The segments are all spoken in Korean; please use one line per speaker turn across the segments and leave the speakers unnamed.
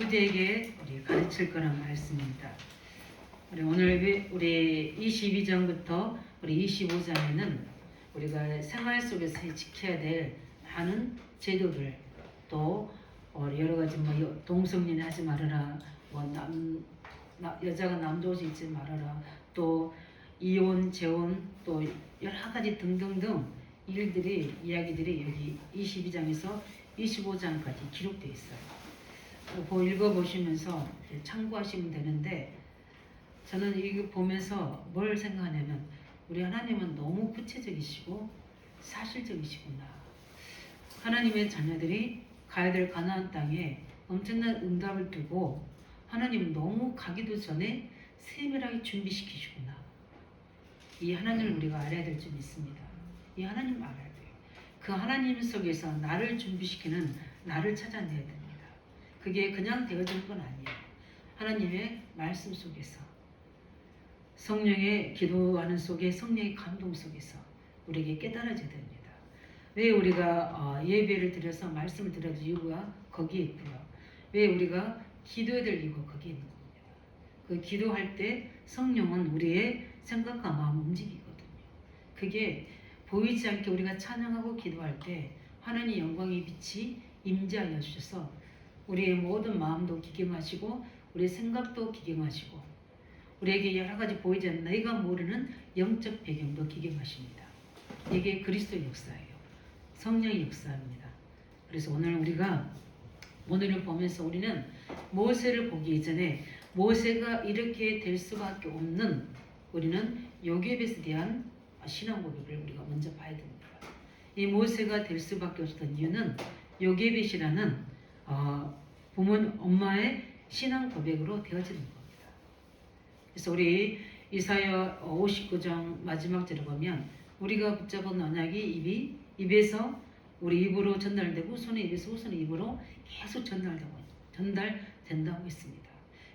후대에게 우리 가르칠 거란 말씀입니다. 우리 22장부터 우리 25장에는 우리가 생활 속에서 지켜야 될 많은 제도들, 또 여러 가지 동성恋하지 말아라, 여자가 남도지 있지 말아라, 또 이혼, 재혼, 또 여러 가지 등등등 이야기들이 여기 22장에서 25장까지 기록되어 있어요. 읽어보시면서 참고하시면 되는데, 저는 이거 보면서 뭘 생각하냐면, 우리 하나님은 너무 구체적이시고 사실적이시구나. 하나님의 자녀들이 가야 될 가나안 땅에 엄청난 응답을 두고 하나님은 너무 가기도 전에 세밀하게 준비시키시구나. 이 하나님을 우리가 알아야 될 점이 있습니다. 이 하나님을 알아야 돼요. 그 하나님 속에서 나를 준비시키는 나를 찾아내야 됩니다. 그게 그냥 되어지는 건 아니에요. 하나님의 말씀 속에서, 성령의 기도하는 속에, 성령의 감동 속에서 우리에게 깨달아져야 됩니다. 왜 우리가 예배를 드려서 말씀을 드려야 될 이유가 거기에 있고요. 왜 우리가 기도해야 될 이유가 거기에 있는 겁니다. 그 기도할 때 성령은 우리의 생각과 마음을 움직이거든요. 그게 보이지 않게 우리가 찬양하고 기도할 때 하나님의 영광의 빛이 임재하여 주셔서 우리의 모든 마음도 기경하시고 우리의 생각도 기경하시고 우리에게 여러 가지 보이지 않는 너희가 모르는 영적 배경도 기경하십니다. 이게 그리스도의 역사예요. 성령의 역사입니다. 그래서 오늘을 보면서 우리는 모세를 보기 이전에 모세가 이렇게 될 수밖에 없는, 우리는 요셉에 대한 신앙 고백을 우리가 먼저 봐야 됩니다. 이 모세가 될 수밖에 없었던 이유는 요셉이라는 엄마의 신앙 고백으로 되어지는 겁니다. 그래서 우리 이사야 59장 마지막 절에 보면 우리가 붙잡은 언약이 입에서 우리 입으로 전달되고 손의 입에서 손의 입으로 계속 전달된다고 했습니다.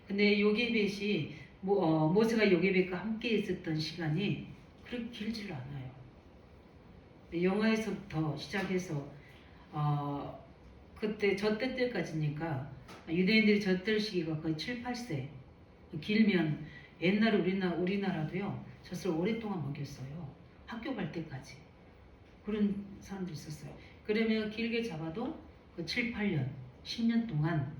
근데 요게벳이 모세가 요게벳과 함께 있었던 시간이 그렇게 길지를 않아요. 영화에서부터 시작해서 그때 저때 때까지니까 유대인들이 젖들 시기가 거의 7, 8세, 길면 옛날에 우리나라도요 젖을 오랫동안 먹였어요. 학교 갈 때까지 그런 사람들이 있었어요. 그러면 길게 잡아도 그 7, 8년, 10년 동안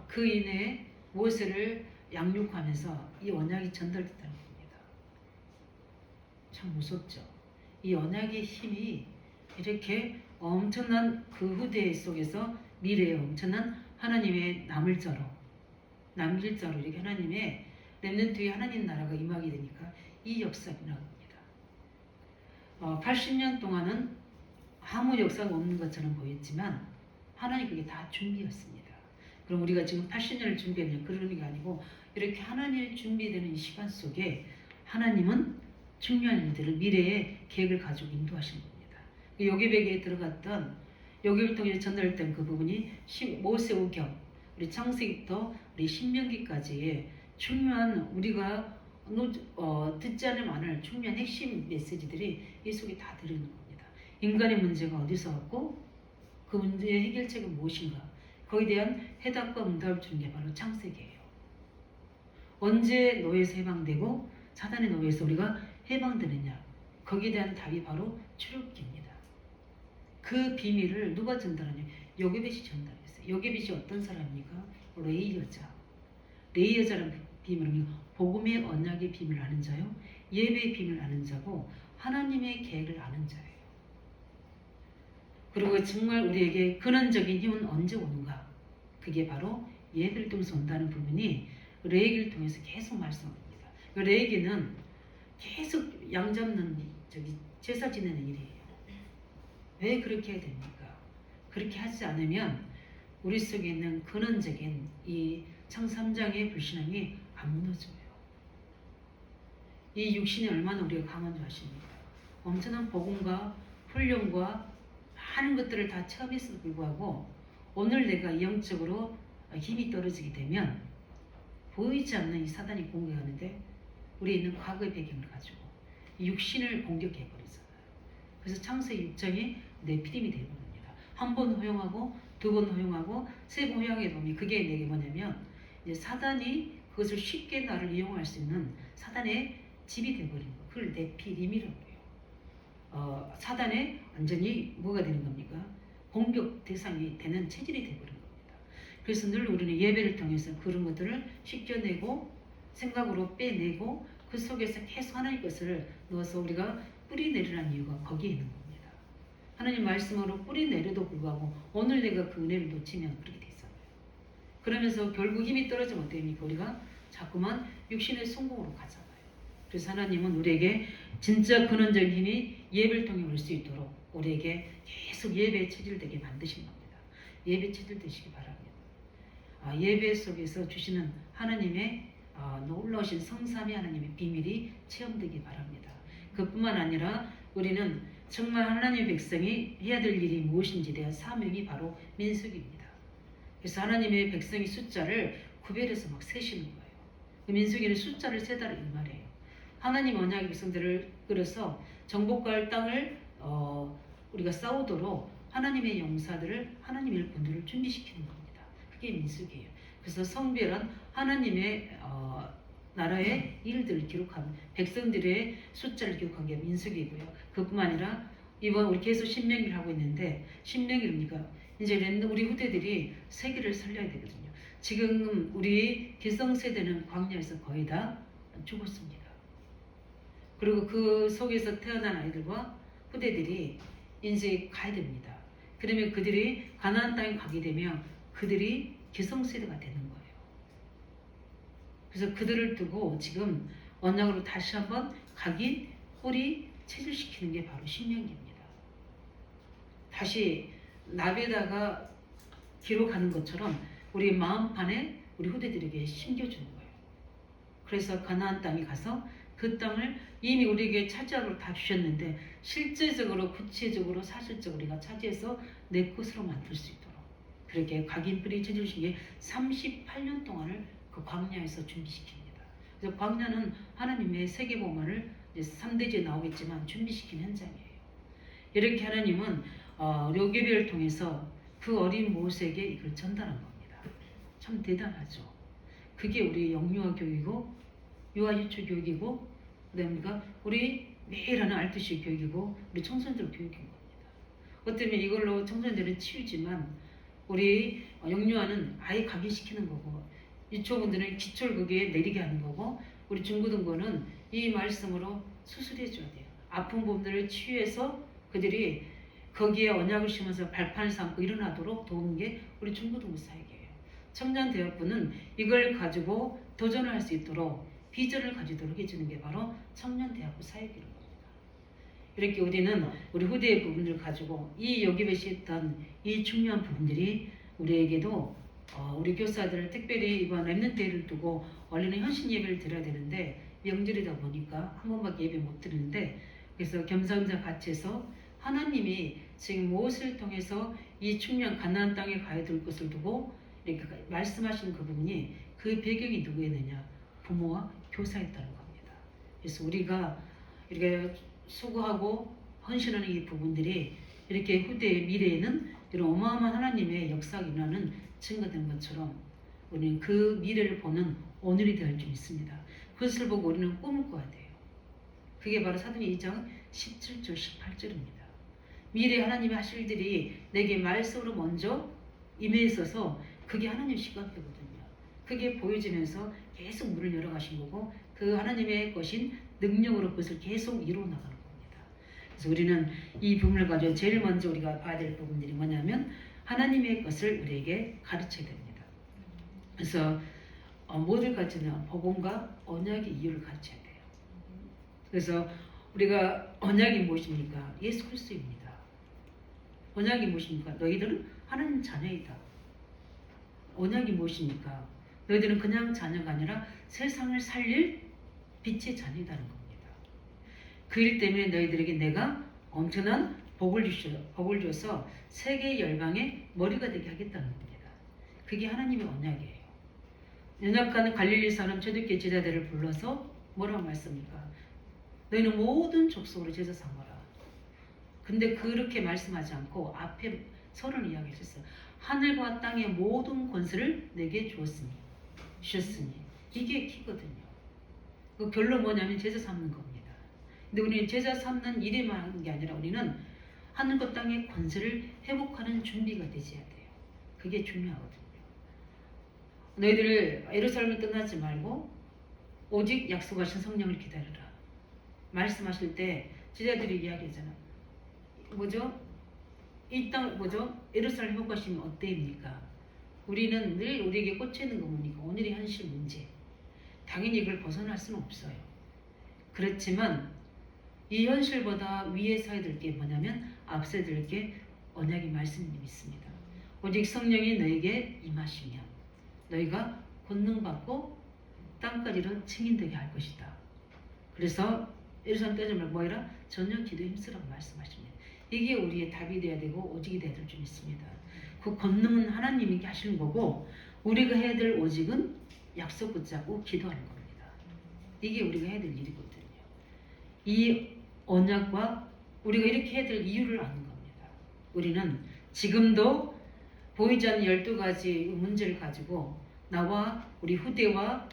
그 이내에 모세를 양육하면서 이 언약이 전달됐다는 겁니다. 참 무섭죠. 이 언약의 힘이 이렇게 엄청난 그 후대 속에서 미래에 엄청난 하나님의 남을 자로 이렇게 하나님의 렘넌트의 하나님 나라가 임하게 되니까 이 역사가 일어납니다. 80년 동안은 아무 역사가 없는 것처럼 보였지만 하나님 그게 다 준비였습니다. 그럼 우리가 지금 80년을 준비했냐, 그런 게 아니고 이렇게 하나님의 준비되는 이 시간 속에 하나님은 중요한 일들을 미래의 계획을 가지고 인도하시는 겁니다. 요게백에 들어갔던, 요게백을 통해 전달된 그 부분이 모세오경, 우리 창세기부터 우리 신명기까지의 중요한, 우리가 듣지 않으면 안 할 중요한 핵심 메시지들이 이 속에 다 들어있는 겁니다. 인간의 문제가 어디서 왔고 그 문제의 해결책은 무엇인가, 거기에 대한 해답과 응답을 주는 게 바로 창세기예요. 언제 노예에서 해방되고 사단의 노예에서 우리가 해방되느냐, 거기에 대한 답이 바로 출애굽기입니다. 그 비밀을 누가 전달하냐? 요게벳이 전달했어요. 요게벳이 어떤 사람입니까? 레위 여자라는 비밀은 복음의 언약의 비밀을 아는 자요, 예배의 비밀을 아는 자고 하나님의 계획을 아는 자예요. 그리고 정말 우리에게 근원적인 힘은 언제 오는가? 그게 바로 예배를 통해서 온다는 부분이 레위기를 통해서 계속 말씀합니다. 레위기는 계속 양 잡는 제사 지내는 일이에요. 왜 그렇게 해야 됩니까? 그렇게 하지 않으면 우리 속에 있는 근원적인 이 창3장의 불신앙이 안 무너져요. 이 육신이 얼마나 우리가 강한 줄 아십니까? 엄청난 복음과 훈련과 많은 것들을 다 체험했음에도 불구하고 오늘 내가 영적으로 힘이 떨어지게 되면 보이지 않는 이 사단이 공격하는데 우리에 있는 과거의 배경을 가지고 이 육신을 공격해버리잖아요. 그래서 창세기 6장이 네피림이 되어버립니다. 한 번 허용하고 두 번 허용하고 세 번 허용해 보면 그게 내게 뭐냐면 이제 사단이 그것을 쉽게 나를 이용할 수 있는 사단의 집이 되어버린 거. 그걸 네피림이라고 해요. 사단의 완전히 뭐가 되는 겁니까? 공격 대상이 되는 체질이 되어버린 겁니다. 그래서 늘 우리는 예배를 통해서 그런 것들을 씻겨내고 생각으로 빼내고 그 속에서 계속 하나님 것을 넣어서 우리가 뿌리 내리라는 이유가 거기에 있는 겁니다. 하나님 말씀으로 뿌리 내려도 불구하고 오늘 내가 그 은혜를 놓치면 그렇게 되잖아요. 그러면서 결국 힘이 떨어지면 어떻게 됩니까? 우리가 자꾸만 육신의 성공으로 가잖아요. 그래서 하나님은 우리에게 진짜 근원적인 힘이 예배를 통해 올 수 있도록 우리에게 계속 예배에 체질되게 만드신 겁니다. 예배 체질 되시기 바랍니다. 예배 속에서 주시는 하나님의 놀라우신 성삼위 하나님의 비밀이 체험되기 바랍니다. 그뿐만 아니라 우리는 정말 하나님의 백성이 해야 될 일이 무엇인지 대한 사명이 바로 민수기입니다. 그래서 하나님의 백성의 숫자를 구별해서 막 세시는 거예요. 그 민수기는 숫자를 세다라 이 말이에요. 하나님 언약의 백성들을 끌어서 정복할 땅을 우리가 싸우도록 하나님의 용사들을 하나님의 일꾼들을 준비시키는 겁니다. 그게 민수기예요. 그래서 성별은 하나님의 나라의 일들을 기록한 백성들의 숫자를 기록한 게 민수기고요. 그뿐만 아니라 이번 우리 계속 신명기를 하고 있는데 신명기입니까? 이제 우리 후대들이 세계를 살려야 되거든요. 지금 우리 기성세대는 광야에서 거의 다 죽었습니다. 그리고 그 속에서 태어난 아이들과 후대들이 이제 가야 됩니다. 그러면 그들이 가나안 땅에 가게 되면 그들이 기성세대가 되는 거예요. 그래서 그들을 두고 지금 언약으로 다시 한번 각인, 뿌리, 체질시키는 게 바로 신명기입니다. 다시 나베다가 기록하는 것처럼 우리 마음판에 우리 후대들에게 심겨주는 거예요. 그래서 가나안 땅에 가서 그 땅을 이미 우리에게 차지하고 다 주셨는데 실제적으로 구체적으로 사실적으로 우리가 차지해서 내 것으로 만들 수 있도록 그렇게 각인 뿌리 체질시키게 38년 동안을 그 광야에서 준비시킵니다. 그래서 광야는 하나님의 세계복음을 3대지에 나오겠지만 준비시킨 현장이에요. 이렇게 하나님은 요괴별을 통해서 그 어린 모세에게 이걸 전달한 겁니다. 참 대단하죠. 그게 우리 영유아 교육이고 유아유초 교육이고 그다음에 우리 매일 하는 알투시 교육이고 우리 청소년들 교육인 겁니다. 어쩌면 이걸로 청소년들은 치유지만 우리 영유아는 아예 각인시키는 거고 유초분들은 기초를 거기에 내리게 하는 거고 우리 중고등부는 이 말씀으로 수술해 줘야 돼요. 아픈 부분들을 치유해서 그들이 거기에 언약을 심어서 발판을 삼고 일어나도록 도우는 게 우리 중고등부 사역이에요. 청년대학부는 이걸 가지고 도전을 할 수 있도록 비전을 가지도록 해주는 게 바로 청년대학부 사역이라는 겁니다. 이렇게 우리는 우리 후대의 부분을 가지고 이 여기배시 했던 이 중요한 부분들이 우리에게도 우리 교사들 특별히 이번 랩넌트회를 두고 원래는 현신 예배를 드려야 되는데 명절이다 보니까 한 번밖에 예배 못 드리는데 그래서 겸사겸사 같이 해서 하나님이 지금 무엇을 통해서 이 중요한 가나안 땅에 가야 될 것을 두고 이렇게 말씀하시는 그 부분이 그 배경이 누구였느냐? 부모와 교사였다는 겁니다. 그래서 우리가 이렇게 수고하고 헌신하는 이 부분들이 이렇게 후대의 미래에는 이런 어마어마한 하나님의 역사가 일어나는 증거된 것처럼 우리는 그 미래를 보는 오늘이 될 줄 믿습니다. 그것을 보고 우리는 꿈을 꿔야 돼요. 그게 바로 사도행 2장 17절 18절입니다. 미래 하나님이 하실 일들이 내게 말씀으로 먼저 임해 있어서 그게 하나님 시각이거든요. 그게 보여지면서 계속 문을 열어가신 거고 그 하나님의 것인 능력으로 그것을 계속 이루어 나가는 겁니다. 그래서 우리는 이 부분을 가지고 제일 먼저 우리가 봐야 될 부분들이 뭐냐면 하나님의 것을 우리에게 가르쳐야 됩니다. 그래서 뭐를 가르치냐? 복음과 언약의 이유를 가르쳐야 돼요. 그래서 우리가 언약이 무엇입니까? 예수 그리스도입니다. 언약이 무엇입니까? 너희들은 하나님 자녀이다. 언약이 무엇입니까? 너희들은 그냥 자녀가 아니라 세상을 살릴 빛의 자녀이라는 겁니다. 그 일 때문에 너희들에게 내가 엄청난 복을 줘서 세계 열방의 머리가 되게 하겠다는 겁니다. 그게 하나님의 언약이에요. 연약한 갈릴리 사람 초대교회 제자들을 불러서 뭐라고 말씀합니까? 너희는 모든 족속으로 제자 삼아라. 근데 그렇게 말씀하지 않고 앞에 서론 이야기했어요. 하늘과 땅의 모든 권세를 내게 주셨으니 이게 키거든요. 그 결론 뭐냐면 제자 삼는 겁니다. 근데 우리는 제자 삼는 일에만 하는 게 아니라 우리는 하늘과 땅의 권세를 회복하는 준비가 되셔야 돼요. 그게 중요하거든요. 너희들 예루살렘을 떠나지 말고 오직 약속하신 성령을 기다려라. 말씀하실 때 제자들이 이야기하잖아. 이 땅 예루살렘 회복하시면 어때입니까? 우리는 늘 우리에게 꽂혀 있는 거 보니까 오늘의 현실 문제. 당연히 이걸 벗어날 수는 없어요. 그렇지만 이 현실보다 위에 서야 될 게 뭐냐면 앞서야 될 게 언약의 말씀이 있습니다. 오직 성령이 너에게 임하시면 너희가 권능받고 땅까지로 승인되게 할 것이다. 그래서 예루살렘 떠나지 말고 뭐이라 전혀 기도에 힘쓰라고 말씀하십니다. 이게 우리의 답이 돼야 되고 오직이 돼야 될 줄 믿습니다. 그 권능은 하나님이 하시는 거고 우리가 해야 될 오직은 약속 붙잡고 기도하는 겁니다. 이게 우리가 해야 될 일이거든요. 이 언약과 우리가 이렇게 해야 될 이유를 아는 겁니다. 우리는 지금도 보이지 않는 12가지 문제를 가지고 나와 우리 후대와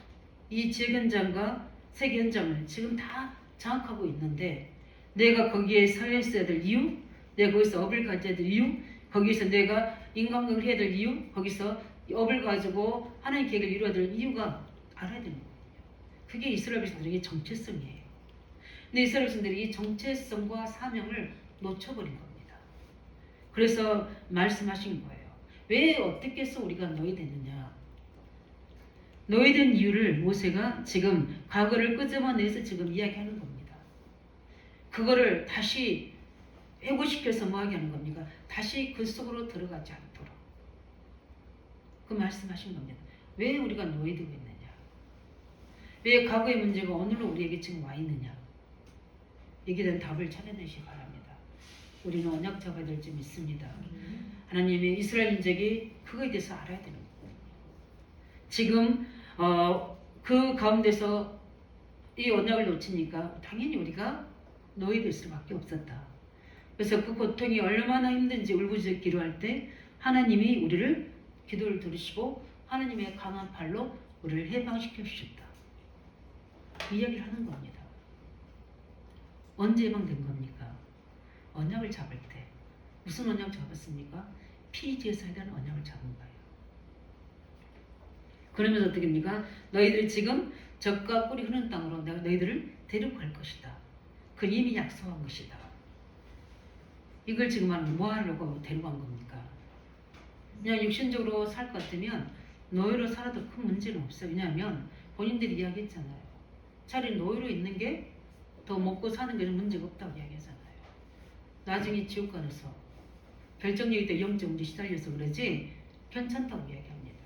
이 지역 현장과 세계 현장을 지금 다 장악하고 있는데 내가 거기에 서 있어야 될 이유, 내가 거기서 업을 가져야 될 이유, 거기서 내가 인간관계를 해야 될 이유, 거기서 업을 가지고 하나님의 계획을 이루어야 될 이유가 알아야 되는 거예요. 그게 이스라엘 백성들에게 정체성이에요. 근데 이스라엘 백성들이 이 정체성과 사명을 놓쳐버린 겁니다. 그래서 말씀하신 거예요. 왜 어떻게 해서 우리가 노예됐느냐. 노예된 이유를 모세가 지금 과거를 끄집어내서 지금 이야기하는 겁니다. 그거를 다시 회고시켜서 뭐하게 하는 겁니까? 다시 그 속으로 들어가지 않도록 그 말씀하신 겁니다. 왜 우리가 노예되고 있느냐? 왜 과거의 문제가 오늘로 우리에게 지금 와 있느냐? 여기에 대한 답을 찾아내시기 바랍니다. 우리는 언약 잡아야 될 줄 믿습니다. 하나님의 이스라엘 민족이 그거에 대해서 알아야 되는 거예요. 지금 그 가운데서 이 언약을 놓치니까 당연히 우리가 노예될 수밖에 없었다. 그래서 그 고통이 얼마나 힘든지 울부짖어 기도할 때 하나님이 우리를 기도를 들으시고 하나님의 강한 팔로 우리를 해방시켜 주셨다. 이 이야기를 하는 겁니다. 언제 해방된 겁니까? 언약을 잡을 때. 무슨 언약 잡았습니까? 피제사에 대한 언약을 잡은 거예요. 그러면서 어떻게 합니까? 너희들이 지금 젖과 꿀이 흐르는 땅으로 내가 너희들을 데리고 갈 것이다. 그 이미 약속한 것이다. 이걸 지금 뭐 하려고 데리고 간 겁니까? 그냥 육신적으로 살 것 같으면 노예로 살아도 큰 문제는 없어요. 왜냐하면 본인들이 이야기했잖아요. 차라리 노예로 있는 게 더 먹고 사는 게 문제가 없다고 이야기하잖아요. 나중에 지옥 가서 결정력이 때 영적 문제 시달려서 그러지 괜찮다고 이야기합니다.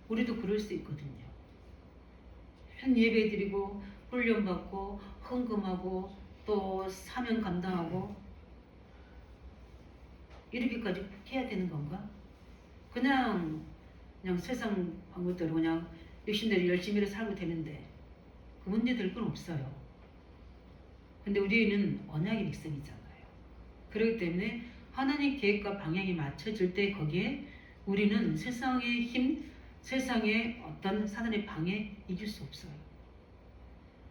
우리도 그럴 수 있거든요. 현 예배 드리고 훈련받고 헌금하고 또 사명 감당하고 이렇게까지 해야 되는 건가? 그냥 세상 방법대로 그냥 육신대로 열심히 살고 되는데 그 문제 될 건 없어요. 근데 우리는 언약의 백성이잖아요. 그렇기 때문에 하나님 계획과 방향이 맞춰질 때 거기에 우리는 세상의 힘, 세상의 어떤 사단의 방해 이길 수 없어요.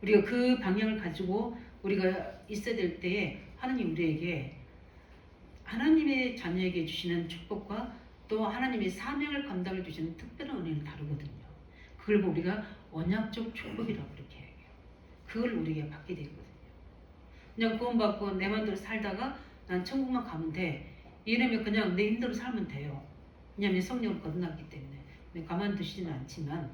우리가 그 방향을 가지고 우리가 있어야 될 때에 하나님 우리에게 하나님의 자녀에게 주시는 축복과 또 하나님의 사명을 감당해 주시는 특별한 은혜는 다르거든요. 그걸 보고 우리가 언약적 축복이라고 그렇게 해요. 그걸 우리에게 받게 되거든요. 그냥 구원받고 내 마음대로 살다가 난 천국만 가면 돼. 이러면 그냥 내 힘대로 살면 돼요. 왜냐하면 성령을 거듭났기 때문에 가만두시지는 않지만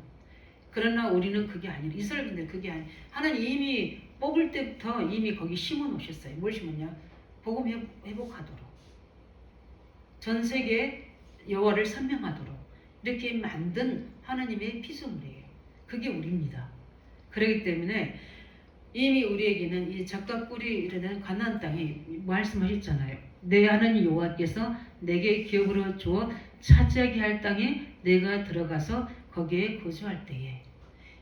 그러나 우리는 그게 아니라 이스라엘인들 그게 아니. 하나님 이미 뽑을 때부터 이미 거기 심어 놓으셨어요. 뭘 심었냐? 복음 회복하도록 전 세계 여호와를 선명하도록 이렇게 만든 하나님의 피조물이에요. 그게 우리입니다. 그렇기 때문에 이미 우리에게는 이 젖과 꿀이 이르는 가나안 땅에 말씀하셨잖아요. 내 하나님 여호와께서 내게 기업으로 주어 차지하게 할 땅에 내가 들어가서 거기에 거주할 때에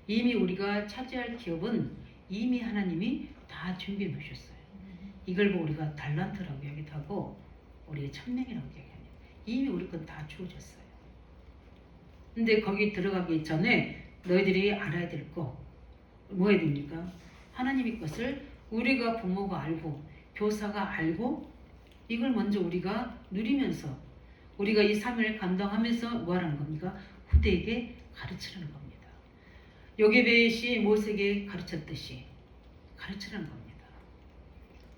이미 우리가 차지할 기업은 이미 하나님이 다 준비해 놓으셨어요. 이걸 보고 우리가 달란트라고 이야기하고 우리의 천명이라고 이야기합니다. 이미 우리 건 다 주어졌어요. 근데 거기 들어가기 전에 너희들이 알아야 될 거 뭐 해야 됩니까? 하나님의 것을 우리가 부모가 알고 교사가 알고 이걸 먼저 우리가 누리면서 우리가 이 삶을 감당하면서 뭐 하라는 겁니까? 후대에게 가르치라는 겁니다. 요게벳이 모세에게 가르쳤듯이 가르치라는 겁니다.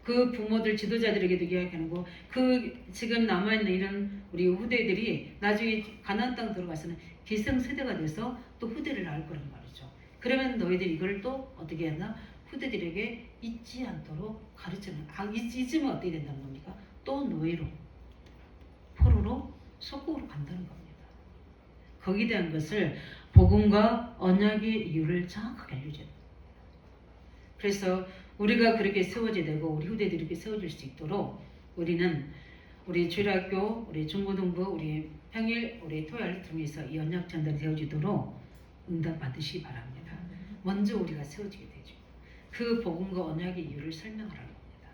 그 부모들 지도자들에게도 이야기하는 거, 그 지금 남아있는 이런 우리 후대들이 나중에 가나안 땅 들어가서는 기성세대가 돼서 또 후대를 알 거란 말이죠. 그러면 너희들이 이걸 또 어떻게 하나? 후대들에게 잊지 않도록 가르치는, 잊으면 어떻게 된다는 겁니까? 또 노예로, 포로로, 속국으로 간다는 겁니다. 거기에 대한 것을 복음과 언약의 이유를 정확하게 알려줘야 됩니다. 그래서 우리가 그렇게 세워져야 되고 우리 후대들이 이렇게 세워질 수 있도록 우리는 우리 주일학교, 우리 중고등부, 우리 평일, 우리 토요일 통해서 이 언약 전달이 되어지도록 응답 받으시기 바랍니다. 먼저 우리가 세워지게 되죠. 그 복음과 언약의 이유를 설명하라는 겁니다.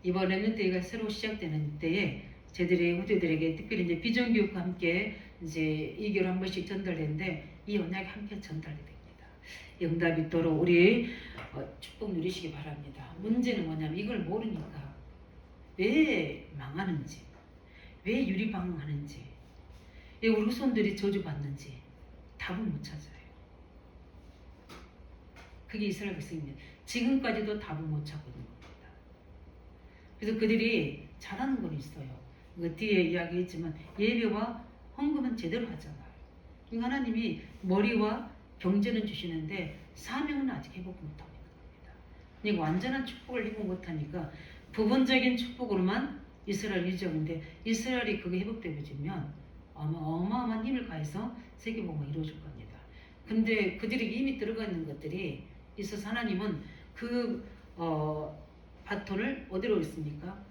이번 렘넌트가 새로 시작되는 때에 저희들의 후대들에게 특별히 이제 비전교육과 함께 이제 2개월 한 번씩 전달되는데 이 언약이 함께 전달이 됩니다. 응답이 있도록 우리 축복 누리시기 바랍니다. 문제는 뭐냐면 이걸 모르니까 왜 망하는지, 왜 유리방황하는지, 왜 우리 후손들이 저주받는지 답을 못 찾아요. 그게 이스라엘 백성입니다. 지금까지도 답을 못 찾고 있는 겁니다. 그래서 그들이 잘하는 건 있어요. 그 뒤에 이야기했지만 예배와 헌금은 제대로 하잖아요. 하나님이 머리와 경제는 주시는데 사명은 아직 회복 못하고 있는 겁니다. 완전한 축복을 회복 못하니까 부분적인 축복으로만 이스라엘 유지하는데 이스라엘이 그게 회복되어지면 아마 어마어마한 힘을 가해서 세계복음을 이루어질 겁니다. 근데 그들이 이미 들어가 있는 것들이 있어서 하나님은 그 바톤을 어디로 했습니까?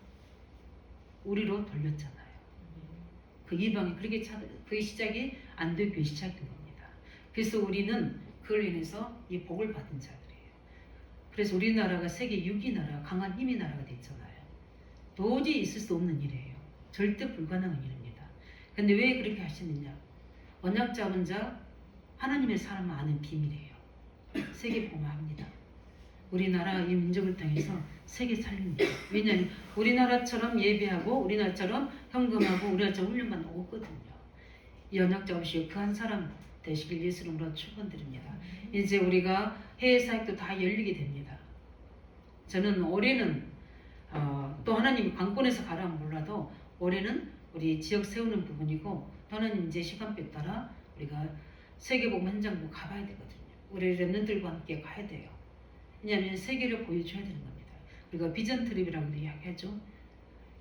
우리로 돌렸잖아요. 그 이방이 그렇게 그게 시작이 안 되고 시작된 겁니다. 그래서 우리는 그걸 인해서 이 복을 받은 자들이에요. 그래서 우리나라가 세계 6위 나라, 강한 힘의 나라가 됐잖아요. 도저히 있을 수 없는 일이에요. 절대 불가능한 일입니다. 근데 왜 그렇게 하시느냐? 언약 잡은 자, 하나님의 사람만 아는 비밀이에요. 세계 봉합니다. 우리나라 이 민족을 통해서 세계 살립니다. 왜냐하면 우리나라처럼 예배하고 우리나라처럼 헌금하고 우리나라처럼 훈련만 오거든요. 이 언약 잡으시고 그 한 사람 되시길 예수 이름으로 축원드립니다. 이제 우리가 해외 사역도 다 열리게 됩니다. 저는 올해는 또 하나님이 관건에서 가라면 몰라도 올해는 우리 지역 세우는 부분이고 또 하나님 이제 시간표 따라 우리가 세계복음 현장도 가봐야 되거든요. 우리 렘넌트들과 함께 가야 돼요. 왜냐하면 세계를 보여줘야 되는 겁니다. 우리가 비전 트립이라고도 이야기하죠.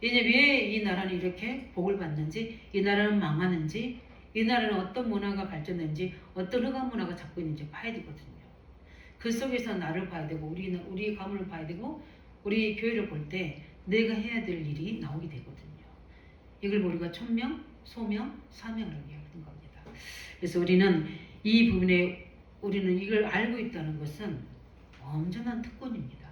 왜냐면 왜 이 나라는 이렇게 복을 받는지, 이 나라는 망하는지, 이 나라는 어떤 문화가 발전했는지, 어떤 흑암 문화가 잡고 있는지 봐야 되거든요. 그 속에서 나를 봐야 되고, 우리 가문을 봐야 되고, 우리 교회를 볼 때 내가 해야 될 일이 나오게 되거든요. 이걸 우리가 천명, 소명, 사명이라고 이야기하는 겁니다. 그래서 우리는 이 부분에 우리는 이걸 알고 있다는 것은 엄청난 특권입니다.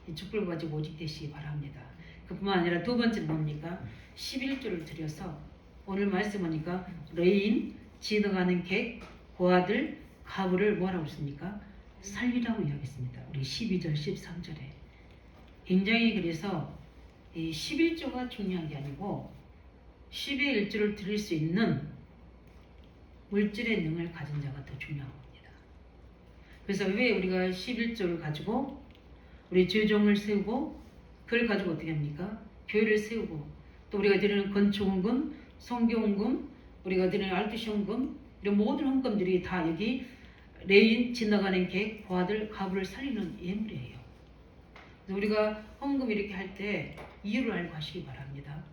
이 축복을 가지고 오직 되시기 바랍니다. 그뿐만 아니라 두 번째는 뭡니까? 11조를 드려서 오늘 말씀하니까 레인, 지나가는 객, 고아들, 가부를 뭐라고 했습니까? 살리라고 이야기했습니다. 우리 12절, 13절에. 굉장히 그래서 이 11조가 중요한 게 아니고 10의 1조를 드릴 수 있는 물질의 능을 가진 자가 더 중요한 겁니다. 그래서 왜 우리가 11조를 가지고 우리 주종을 세우고 그걸 가지고 어떻게 합니까? 교회를 세우고 또 우리가 드리는 건축헌금, 성교헌금, 우리가 드리는 알투시헌금 이런 모든 헌금들이 다 여기 레인, 지나가는 객, 고아들, 가부를 살리는 예물이에요. 우리가 헌금 이렇게 할 때 이유를 알고 하시기 바랍니다.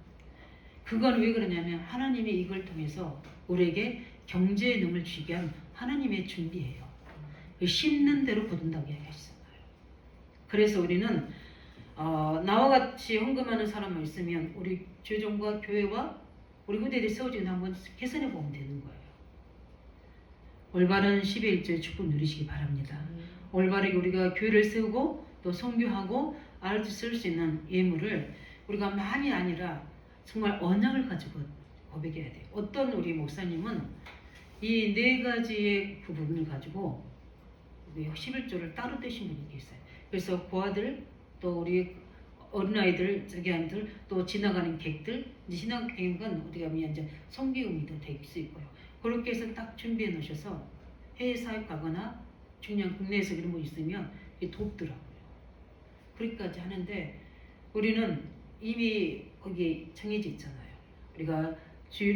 그건 왜 그러냐면 하나님이 이걸 통해서 우리에게 경제의 능을 주게 한 하나님의 준비예요. 심는 대로 거둔다고 이야기하셨잖아요. 그래서 우리는 나와 같이 헌금하는 사람만 있으면 우리 주종과 교회와 우리 후대들이 세워지는 한번 계산해 보면 되는 거예요. 올바른 10의 1조의 축복 누리시기 바랍니다. 올바르게 우리가 교회를 세우고 또 선교하고 알아서 쓸 수 있는 예물을 우리가 많이 아니라 정말 언약을 가지고 고백해야 돼요. 어떤 우리 목사님은 이 네 가지의 그 부분을 가지고 11조를 따로 떼신 분이 계세요. 그래서 고아들 또 우리 어린아이들, 자기한들 또 지나가는 객들, 이제 신앙객은 어디 가면 이제 성비음이도 될 수 있고요. 그렇게 해서 딱 준비해 놓으셔서 해외 사역 가거나 중요한 국내에서 이런 거 있으면 돕더라고요. 그렇게까지 하는데 우리는 이미 거기 정해져 있잖아요. 우리가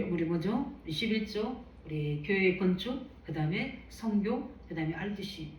우리 뭐죠? 11조, 우리 교회 건축, 그 다음에 성교, 그 다음에 RDC.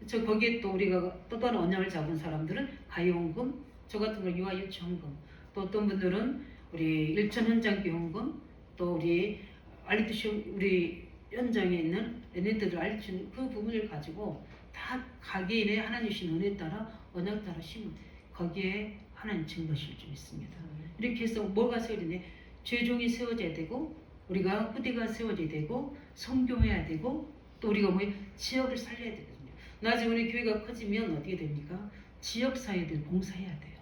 저 거기에 또 우리가 또 다른 언약을 잡은 사람들은 가요원금, 저 같은 걸 유아유치원금, 또 어떤 분들은 우리 일천 현장 교원금, 또 우리 RDC 우리 현장에 있는 랩런트들 RDC 그 부분을 가지고 다 각인의 하나님 주신 은혜에 따라 언약 따라 심은 거기에 하나님 증거실 좀 있습니다. 이렇게 해서 뭐가 세워지냐? 죄종이 세워져야 되고 우리가 후대가 세워져야 되고 성교해야 되고 또 우리가 뭐 지역을 살려야 되거든요. 나중에 우리 교회가 커지면 어떻게 됩니까? 지역 사회들 봉사해야 돼요.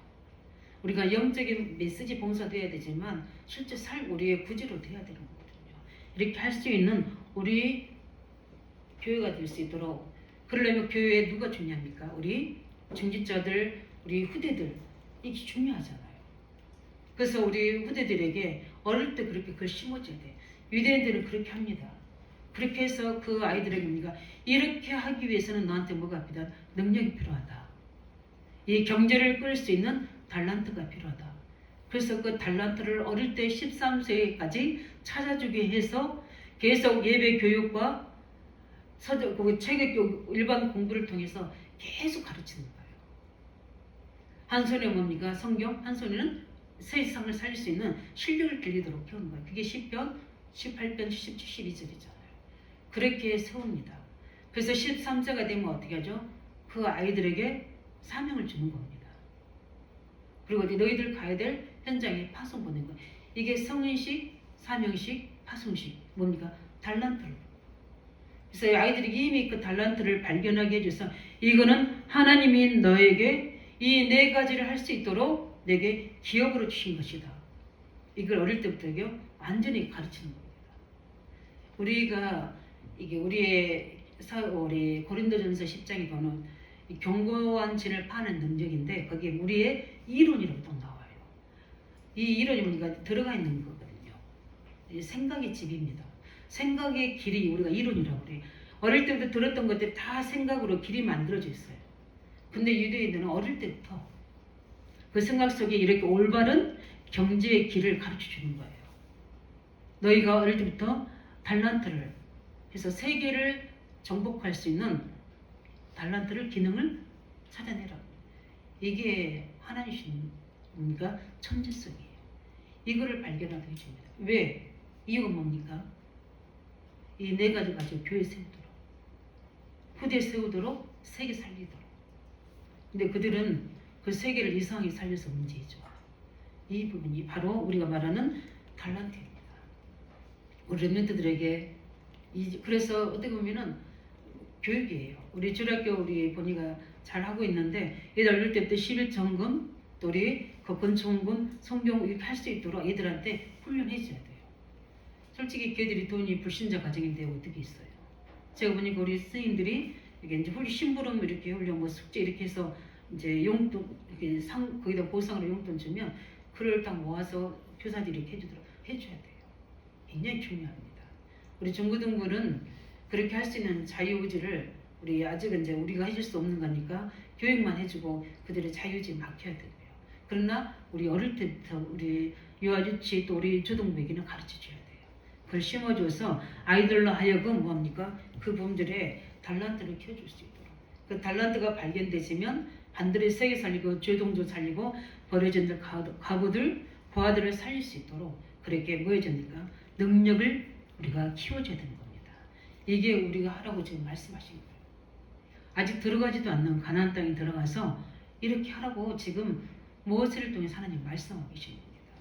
우리가 영적인 메시지 봉사도 해야 되지만 실제 우리의 구제로 돼야 되는 거거든요. 이렇게 할 수 있는 우리 교회가 될 수 있도록 그러려면 교회에 누가 중요합니까? 우리 중직자들, 우리 후대들 이게 중요하잖아요. 그래서 우리 후대들에게 어릴 때 그렇게 그걸 심어줘야 돼. 유대인들은 그렇게 합니다. 그렇게 해서 그 아이들에게 우리가 이렇게 하기 위해서는 너한테 뭐가 필요하다? 능력이 필요하다. 이 경제를 끌 수 있는 달란트가 필요하다. 그래서 그 달란트를 어릴 때 13세까지 찾아주게 해서 계속 예배 교육과 체계 교육, 일반 공부를 통해서 계속 가르치는 거예요. 한 손에 뭡니까? 성경, 한 손에는 세상을 살릴 수 있는 실력을 길리도록 키우는 거예요. 그게 10편, 18편, 70, 72절이잖아요. 그렇게 세웁니다. 그래서 13세가 되면 어떻게 하죠? 그 아이들에게 사명을 주는 겁니다. 그리고 너희들 가야 될 현장에 파송 보낸 거예요. 이게 성인식, 사명식, 파송식 뭡니까? 달란트를. 그래서 아이들이 이미 그 달란트를 발견하게 해줘서 이거는 하나님이 너에게 이 네 가지를 할 수 있도록 내게 기업으로 주신 것이다. 이걸 어릴 때부터 완전히 가르치는 겁니다. 우리가 이게 우리 고린도전서 10장에 보는 견고한 진을 파는 능력인데 거기에 우리의 이론이라고 또 나와요. 이 이론이 우리가 들어가 있는 거거든요. 생각의 집입니다. 생각의 길이 우리가 이론이라고 그래요. 어릴 때부터 들었던 것들이 다 생각으로 길이 만들어져 있어요. 근데 유대인들은 어릴 때부터 그 생각 속에 이렇게 올바른 경제의 길을 가르쳐 주는 거예요. 너희가 어릴 때부터 달란트를 해서 세계를 정복할 수 있는 달란트를 기능을 찾아내라. 이게 하나님이십니까? 천재성이에요. 이거를 발견하게 해줍니다. 왜? 이유가 뭡니까? 이 네 가지 가지고 교회 세우도록, 후대 세우도록, 세계 살리도록. 근데 그들은 그 세계를 이상하게 살려서 문제죠. 이 부분이 바로 우리가 말하는 달란트입니다. 우리 랩런트들에게 그래서 어떻게 보면은 교육이에요. 우리 주일학교 우리 본이가 잘 하고 있는데 얘들 어릴 때부터 11점금 또 우리 그 건축금 성경 이렇게 할 수 있도록 애들한테 훈련해줘야 돼요. 솔직히 걔들이 돈이 불신자 가정인데 어떻게 있어요? 제가 보니까 우리 스님들이 이게 이제 심부름 이렇게 훈련 뭐 숙제 이렇게 해서 이제 용돈 이렇게 거기다 보상으로 용돈 주면 그걸 딱 모아서 교사들이 이렇게 해줘야 돼요. 굉장히 중요합니다. 우리 중고등부는 그렇게 할 수 있는 자유의지를 우리 아직은 이제 우리가 해줄 수 없는 거니까 교육만 해주고 그들의 자유의지에 맡겨야 되고요. 그러나 우리 어릴 때부터 우리 유아유치 또 우리 초등부에게는 가르쳐줘야 돼요. 그걸 심어줘서 아이들로 하여금 뭡니까? 그 부분들의 달란트를 키워줄 수 있도록. 그 달란트가 발견되시면 반들의 세계 살리고 죄동도 살리고 버려진 가부들, 고아들을 살릴 수 있도록 그렇게 뭐 해야 됩니까? 능력을 우리가 키워줘야 되는 겁니다. 이게 우리가 하라고 지금 말씀하신 거예요. 아직 들어가지도 않는 가나안 땅에 들어가서 이렇게 하라고 지금 모세를 통해 하나님 말씀하고 계신 겁니다.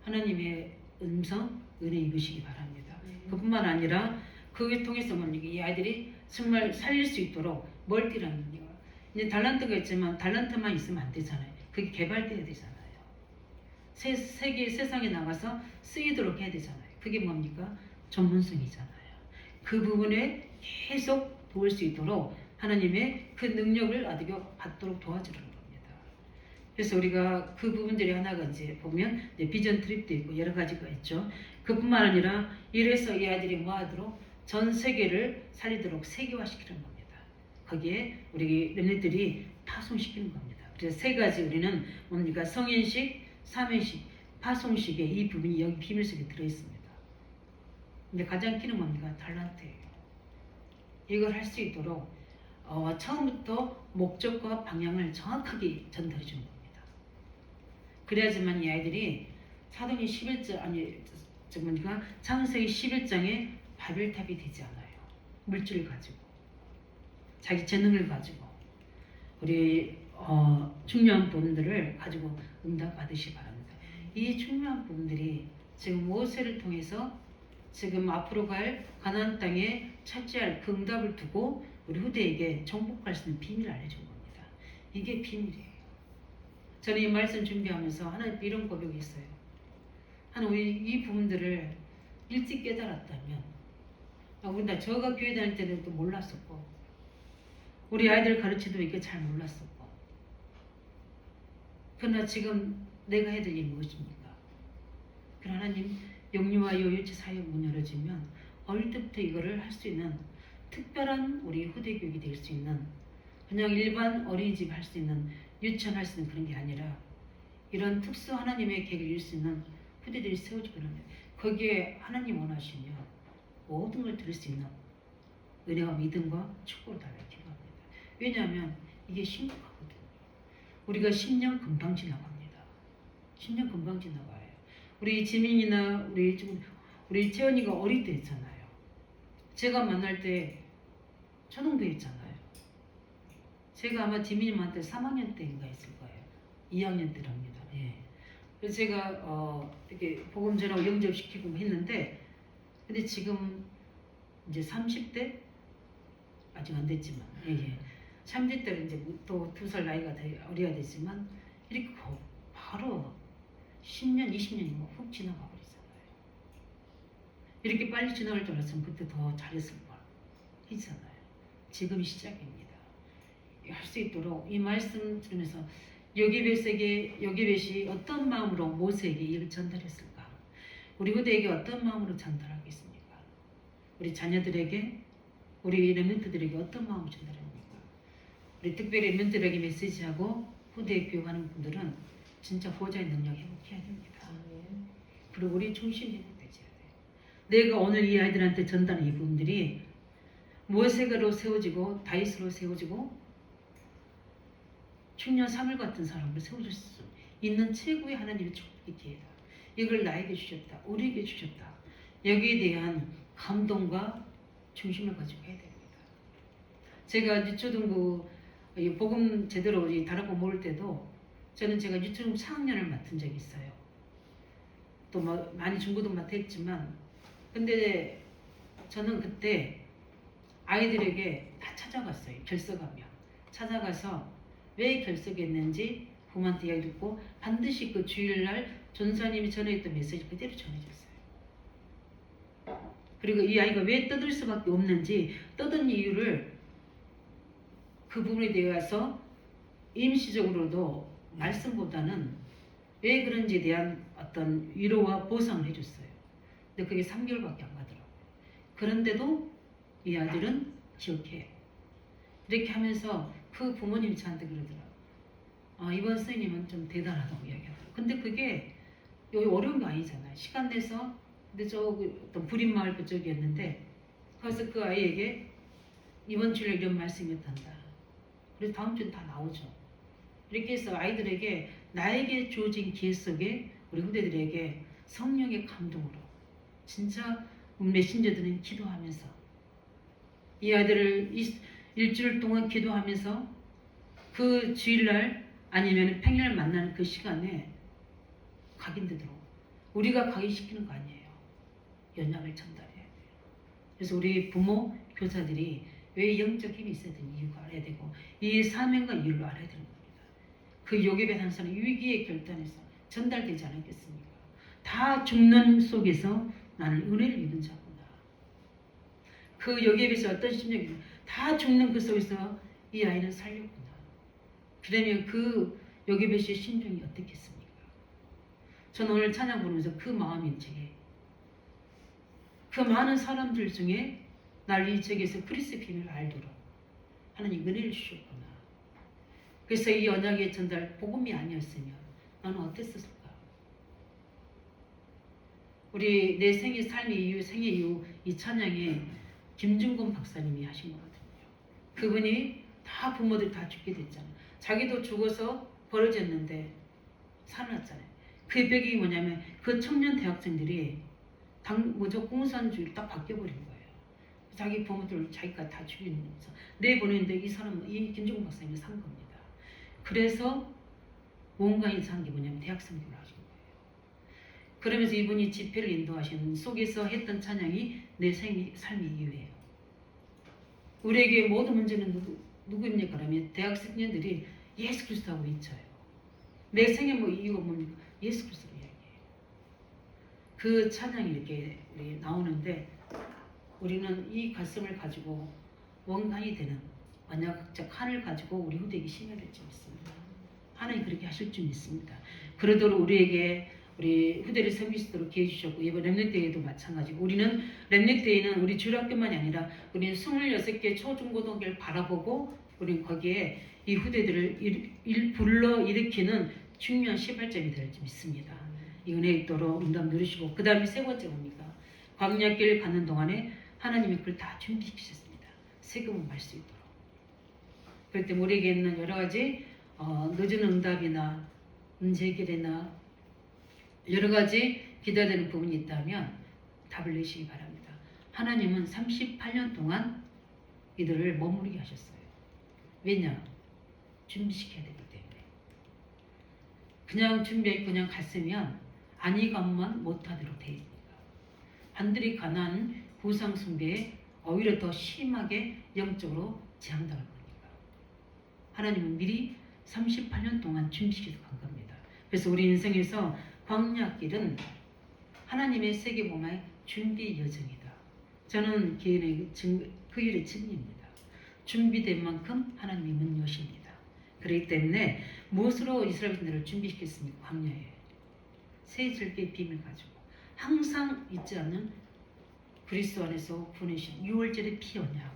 하나님의 음성, 은혜 입으시기 바랍니다. 그뿐만 아니라 그걸 통해서 이 아이들이 정말 살릴 수 있도록 멀티라는 거. 이제 달란트가 있지만 달란트만 있으면 안 되잖아요. 그게 개발돼야 되잖아요. 세상에 나가서 쓰이도록 해야 되잖아요. 그게 뭡니까? 전문성이잖아요. 그 부분에 계속 도울 수 있도록 하나님의 그 능력을 받도록 도와주는 겁니다. 그래서 우리가 그 부분들이 하나가 이제 보면 이제 비전 트립도 있고 여러 가지가 있죠. 그뿐만 아니라 이래서 이 아이들이 뭐하도록 전 세계를 살리도록 세계화시키는 겁니다. 거기에 우리 렘넌트들이 파송시키는 겁니다. 그래서 세 가지 우리는 뭡니까? 성인식, 사면식, 파송식의 이 부분이 여기 비밀 속에 들어있습니다. 근데 가장 키는 뭡니까? 탤런트예요. 이걸 할 수 있도록 처음부터 목적과 방향을 정확하게 전달해 주는 겁니다. 그래야지만 이 아이들이 사도행전 11장 뭡니까? 창세기 11장에 바벨탑이 되지 않아요. 물질을 가지고 자기 재능을 가지고 우리 중요한 부분들을 가지고 응답 받으시 바랍니다. 이 중요한 부분들이 지금 모세를 통해서 지금 앞으로 갈 가나안 땅에 차지할 그 응답을 두고 우리 후대에게 정복할 수 있는 비밀을 알려준 겁니다. 이게 비밀이에요. 저는 이 말씀 준비하면서 하나님 이런 고백이 있어요. 하나님 우리 이 부분들을 일찍 깨달았다면 우리 저가 교회 다닐 때는 또 몰랐었고 우리 아이들 가르치도 이게 잘 몰랐었고 그러나 지금 내가 해야 될 일이 무엇입니까? 그러나 하나님 영유아 유치 사역 문 열어주면 어릴 때부터 이거를 할 수 있는 특별한 우리 후대 교육이 될 수 있는 그냥 일반 어린이집 할 수 있는 유치원 할 수 있는 그런 게 아니라 이런 특수 하나님의 계획을 이룰 수 있는 후대들이 세워지고 합니다. 거기에 하나님 원하시면 모든 걸 들을 수 있는 은혜와 믿음과 축복을 달라고 기도합니다. 왜냐하면 이게 심각하거든요. 우리가 10년 금방 지나갑니다. 10년 금방 지나가요. 우리 지민이나 우리 채연이가 어릴 때 있잖아요. 제가 만날 때 초등부에 있잖아요. 제가 아마 지민이한테 3학년 때인가 있을 거예요. 2학년 때랍니다. 예. 그래서 제가 이렇게 복음 전하고 영접시키고 했는데, 근데 지금 이제 30대 아직 안 됐지만, 예. 30대로 이제 또 2살 나이가 더 어려야 되지만 이렇게 바로 10년, 20년이 훅 지나가 버리잖아요. 이렇게 빨리 지나갈 줄 알았으면 그때 더 잘했을 걸 했잖아요. 지금 시작입니다. 할 수 있도록 이 말씀 들으면서 여기벳이 어떤 마음으로 모세에게 이를 전달했을까? 우리 후대에게 어떤 마음으로 전달하겠습니까? 우리 자녀들에게, 우리 렘넌트들에게 어떤 마음으로 전달합니까? 우리 특별히 렘넌트들에게 메시지하고 후대에 교육하는 분들은 진짜 보호자의 능력 회복해야 됩니다. 그리고 우리 중심 회복되어야 돼요. 내가 오늘 이 아이들한테 전달한 이 부분들이 모세가로 세워지고 다윗으로 세워지고 충년 사물 같은 사람을 세워줄 수 있는 최고의 하나님의 축복의 기회다. 이걸 나에게 주셨다. 우리에게 주셨다. 여기에 대한 감동과 중심을 가지고 해야 됩니다. 제가 유초등부 복음 제대로 우리 다락방 모을 때도 저는 제가 유초등 4학년을 맡은 적이 있어요. 또 뭐 많이 중고등부도 했지만 근데 저는 그때 아이들에게 다 찾아갔어요. 결석하며 찾아가서 왜 결석했는지 부모한테 이야기 듣고 반드시 그 주일날 전사님이 전해했던 메시지 그대로 전해줬어요. 그리고 이 아이가 왜 떠들 수밖에 없는지 떠든 이유를 그 부분에 대해서 임시적으로도 말씀보다는 왜 그런지에 대한 어떤 위로와 보상을 해줬어요. 근데 그게 3개월밖에 안 가더라고요. 그런데도 이 아들은 기억해. 이렇게 하면서 그 부모님이 저한테 그러더라고요. 이번 선생님은 좀 대단하다고 이야기하더라고요. 근데 그게 여기 어려운 거 아니잖아요. 시간 내서 근데 어떤 부린마을 그쪽이었는데 그래서 그 아이에게 이번 주일에 이런 말씀이었단다. 그래서 다음 주는 다 나오죠. 이렇게 해서 아이들에게 나에게 주어진 기회 속에 우리 후대들에게 성령의 감동으로 진짜 메신저들은 기도하면서 이 아이들을 일주일 동안 기도하면서 그 주일날 아니면 평일날 만나는 그 시간에 각인되도록 우리가 각인시키는 거 아니에요. 연락을 전달해야 돼요. 그래서 우리 부모, 교사들이 왜 영적 힘이 있어야 되는 이유가 알아야 되고 이 사명과 이유를 알아야 되는 겁니다. 그 요괴배 한 사람 위기의 결단에서 전달되지 않았겠습니까? 다 죽는 속에서 나는 은혜를 입은 자구나. 그 여기에 비해서 어떤 심정이 다 죽는 그 속에서 이 아이는 살렸구나. 그러면 그 여기에 비해서 심정이 어떻겠습니까? 저는 오늘 찬양 부르면서 그 마음이 제게 그 많은 사람들 중에 날 이 지역에서 그리스도의 비밀을 알도록 하나님 은혜를 주셨구나. 그래서 이 언약의 전달 복음이 아니었으면 나는 어땠을까? 우리 내 생애 삶의 이유 생애 이후 이 찬양에 김중곤 박사님이 하신 거거든요. 그분이 다 부모들 다 죽게 됐잖아요. 자기도 죽어서 벌어졌는데 살아났잖아요. 그 배경이 뭐냐면 그 청년 대학생들이 공산주의를 딱 바뀌어버린 거예요. 자기 부모들 자기가 다 죽이면서 내보내는데 이 사람은 이 김종국 박사님이 산 겁니다. 그래서 원가인 산 게 뭐냐면 대학생들을 하신 거예요. 그러면서 이분이 집회를 인도하시는 속에서 했던 찬양이 내 삶의 이유예요. 우리에게 모든 문제는 누구입니까? 그러면 대학생들이 예수 그리스도하고 외쳐요. 내 생애 뭐 이유가 뭡니까? 예수 그리스도 이야기예요. 그 찬양이 이렇게 나오는데 우리는 이 가슴을 가지고 원간이 되는 언약적 한을 가지고 우리 후대에게 심혈을 줄 있습니다. 하나님 그렇게 하실 줄 믿습니다. 그러도록 우리에게 우리 후대를 섬기시도록 기회 주셨고 이번 렘넌트대회도 마찬가지고 우리는 렘넌트대회는 우리 주일학교만이 아니라 우리는 26개 초중고등학교를 바라보고 우리는 거기에 이 후대들을 불러 일으키는 중요한 시발점이 될 줄 믿습니다. 이 은혜 있도록 응답 누리시고 그 다음에 세 번째 뭡니까? 광야길 가는 동안에 하나님이 그걸 다 준비시키셨습니다. 세금을 말 수 있도록. 그럴 때 우리에게 있는 여러 가지 늦은 응답이나 문제 해결이나 여러 가지 기다리는 부분이 있다면 답을 내시기 바랍니다. 하나님은 38년 동안 이들을 머무르게 하셨어요. 왜냐? 준비시켜야 되기 때문에. 그냥 준비해 그냥 갔으면 안위감만 못하도록 되어 있습니다. 반들이 가난 우상 숭배에 오히려 더 심하게 영적으로 제한당할 거니까. 하나님은 미리 38년 동안 준비시켜서 간 겁니다. 그래서 우리 인생에서 광야길은 하나님의 세계복음의 준비 여정이다. 저는 개인의 그 일의 증인입니다. 준비된 만큼 하나님이 문 여십니다. 그렇기 때문에 무엇으로 이스라엘 분들을 준비시켰습니까? 광야에 세 절개의 비밀 가지고 항상 잊지 않는 그리스도 안에서 보내신 6월절의 피 언약.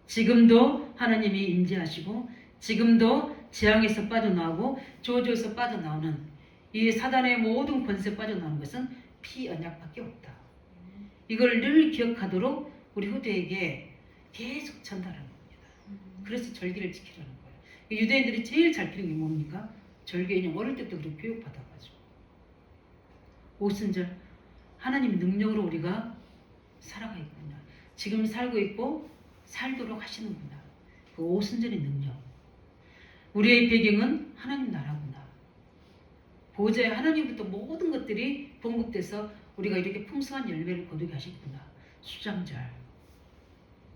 지금도 하나님이 임재하시고 지금도 재앙에서 빠져나오고 저주에서 빠져나오는 이 사단의 모든 권세 빠져나오는 것은 피 언약밖에 없다. 이걸 늘 기억하도록 우리 후대에게 계속 전달하는 겁니다. 그래서 절기를 지키라는 거예요. 유대인들이 제일 잘 지키는 게 뭡니까? 절기는 어릴 때부터 그렇게 교육받아가지고 오순절 하나님의 능력으로 우리가 살아가 있구나. 지금 살고 있고 살도록 하시는구나. 그 오순절의 능력. 우리의 배경은 하나님 나라구나. 보좌에 하나님부터 모든 것들이 봉급돼서 우리가 이렇게 풍성한 열매를 거두게 하셨구나. 수장절.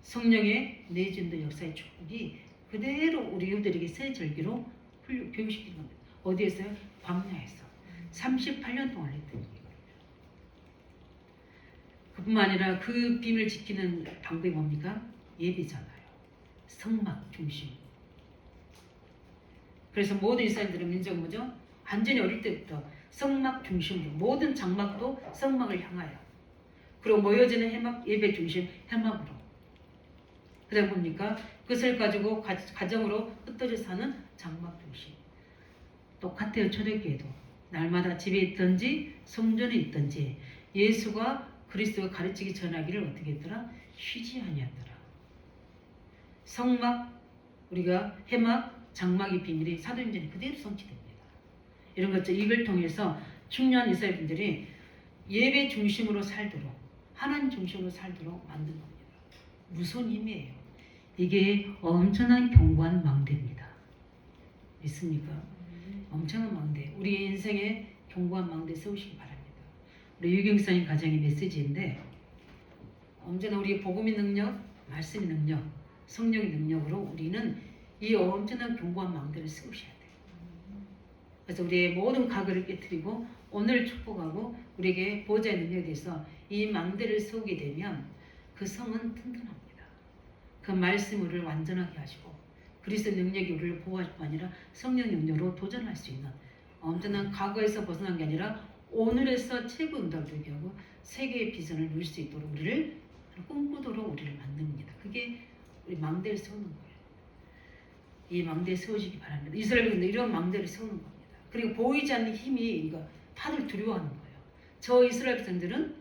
성령의 내준도 역사의 축복이 그대로 우리 유대들에게 새 절기로 교육시키는 겁니다. 어디에서요? 광야에서. 38년 동안 했던 거예요. 그뿐만 아니라 그 비밀을 지키는 방법이 뭡니까? 예배잖아요. 성막 중심. 그래서 모든 이스라엘들은 민족은 뭐죠? 완전히 어릴 때부터 성막 중심으로 모든 장막도 성막을 향하여 그리고 모여지는 해막 예배 중심 해막으로 그 다음 뭡니까? 그것을 가지고 가정으로 흩어져 사는 장막 중심. 똑같아요. 초대교회도 날마다 집에 있든지 성전에 있든지 예수가 그리스도가 가르치기 전하기를 어떻게 했더라? 쉬지 아니하더라. 성막, 우리가 해막, 장막의 비밀이 사도행전에 그대로 성취됩니다. 이런 것들 이걸 통해서 중요한 이스라엘 분들이 예배 중심으로 살도록 하나님 중심으로 살도록 만든 겁니다. 무서운 힘이에요. 이게 엄청난 견고한 망대입니다. 믿습니까? 엄청난 망대. 우리 인생에 견고한 망대 세우시기 바랍니다. 우리 유경사님 가정의 메시지인데 언제나 우리의 복음의 능력, 말씀의 능력, 성령의 능력으로 우리는 이 엄청난 견고한 망대를 세우셔야 돼요. 그래서 우리의 모든 과거를 깨뜨리고 오늘을 축복하고 우리에게 보좌의 능력에 대해서 이 망대를 세우게 되면 그 성은 튼튼합니다. 그 말씀을 우리를 완전하게 하시고 그리스도의 능력이 우리를 보호할 뿐 아니라 성령 능력으로 도전할 수 있는 언제나 과거에서 벗어난 게 아니라 오늘에서 최고 응답을 되게 하고 세계의 비전을 누릴 수 있도록 우리를 꿈꾸도록 우리를 만듭니다. 그게 우리 망대를 세우는 거예요. 이 망대에 세워지기 바랍니다. 이스라엘은 이런 망대를 세우는 겁니다. 그리고 보이지 않는 힘이 다들 두려워하는 거예요. 저 이스라엘 백성들은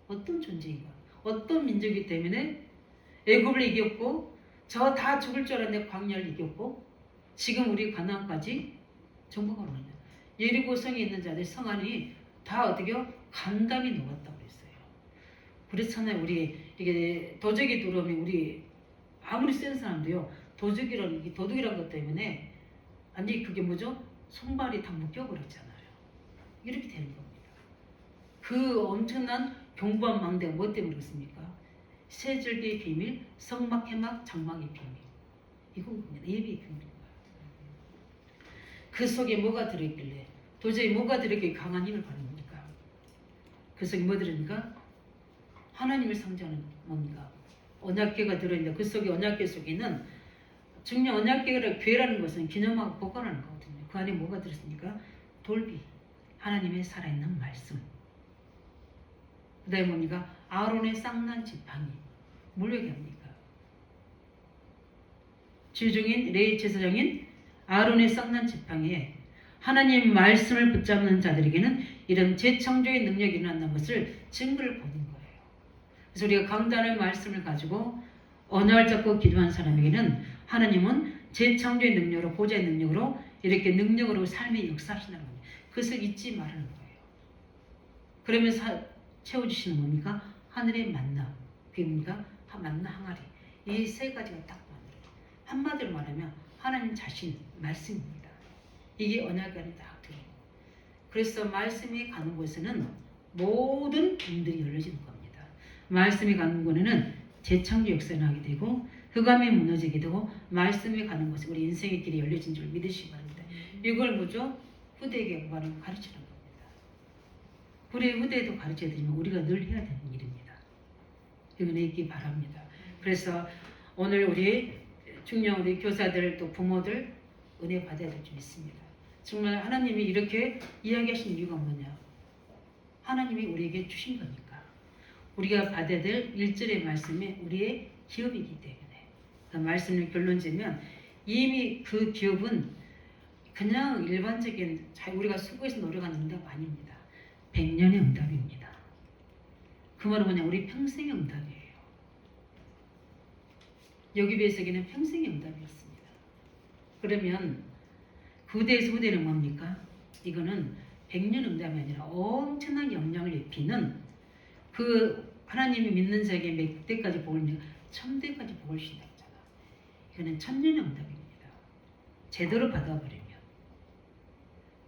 어떤 존재인가? 어떤 민족이기 때문에 애굽을 이겼고 저 다 죽을 줄 알았는데 광야를 이겼고 지금 우리 가나안까지 정복하러 오는 예리고 성에 있는 자들 성 안이 다 어떻게 간담이 녹았다고 그랬어요. 그렇잖아요. 우리 이게 도적이 들어오면 우리 아무리 센 사람도요. 도둑이란 것 때문에 아니 그게 뭐죠? 손발이 다 묶여버렸잖아요. 이렇게 되는 겁니다. 그 엄청난 경부한 망대가 뭐 때문에 그렇습니까? 세 절기의 비밀, 성막, 해막, 장막의 비밀. 이건 겁니다. 예비의 비밀인 거예요. 그 속에 뭐가 들어있길래 도저히 뭐가 들어있길래 강한 힘을 받는 겁니까? 그 속에 뭐 들어있는가? 하나님을 상징하는 뭡니까? 언약궤가 들어있는데 그 속에 언약궤 속에는 중요 언약궤라 궤라는 것은 기념하고 보관하는 거거든요. 그 안에 뭐가 들었습니까? 돌비, 하나님의 살아있는 말씀. 그 다음에 뭡니까? 아론의 쌍난 지팡이. 뭘 얘기합니까? 주종인 레위 제사장인 아론의 쌍난 지팡이에 하나님 말씀을 붙잡는 자들에게는 이런 재창조의 능력이 일어난다는 것을 증거를 보는 거예요. 그래서 우리가 강단의 말씀을 가지고 언약을 잡고 기도한 사람에게는 하나님은 재창조의 능력으로 보좌의 능력으로 이렇게 능력으로 삶의 역사하신다는 겁니다. 그것을 잊지 말라는 거예요. 그러면 채워주시는 뭡니까? 하늘의 만나, 그게 뭡니까? 만나 항아리. 이 세 가지가 딱 만들어요. 한마디로 말하면 하나님 자신 말씀입니다. 이게 언약 안에 딱 들어요. 그래서 말씀이 가는 곳에는 모든 문들이 열려지는 겁니다. 말씀이 가는 곳에는 재창조 역사가 나게 되고 흑암이 무너지게 되고 말씀이 가는 곳에 우리 인생의 길이 열려진 줄 믿으시기 바랍니다. 이걸 뭐죠? 후대에게 가르치는 겁니다. 우리 후대에도 가르쳐드리면 우리가 늘 해야 되는 일입니다. 은혜 있기 바랍니다. 그래서 오늘 우리 중년 우리 교사들 또 부모들 은혜 받아야 될 줄 믿습니다. 정말 하나님이 이렇게 이야기하신 이유가 뭐냐? 하나님이 우리에게 주신 거니까. 우리가 받아야 될 1절의 말씀이 우리의 기업이기 때문에. 그 말씀을 결론지면 이미 그 기업은 그냥 일반적인 우리가 수고해서 노력하는 응답 아닙니다. 100년의 응답입니다. 그 말은 뭐냐? 우리 평생의 응답이에요. 여기배석에는 평생의 응답이었습니다. 그러면 후대에서 후대는 뭡니까? 이거는 100년 응답이 아니라 엄청난 영향을 입히는 그 하나님이 믿는 자에게 몇 대까지 복을 주냐? 1000대까지 복을 주신다 했잖아. 이거는 1000년의 응답입니다. 제대로 받아버리면.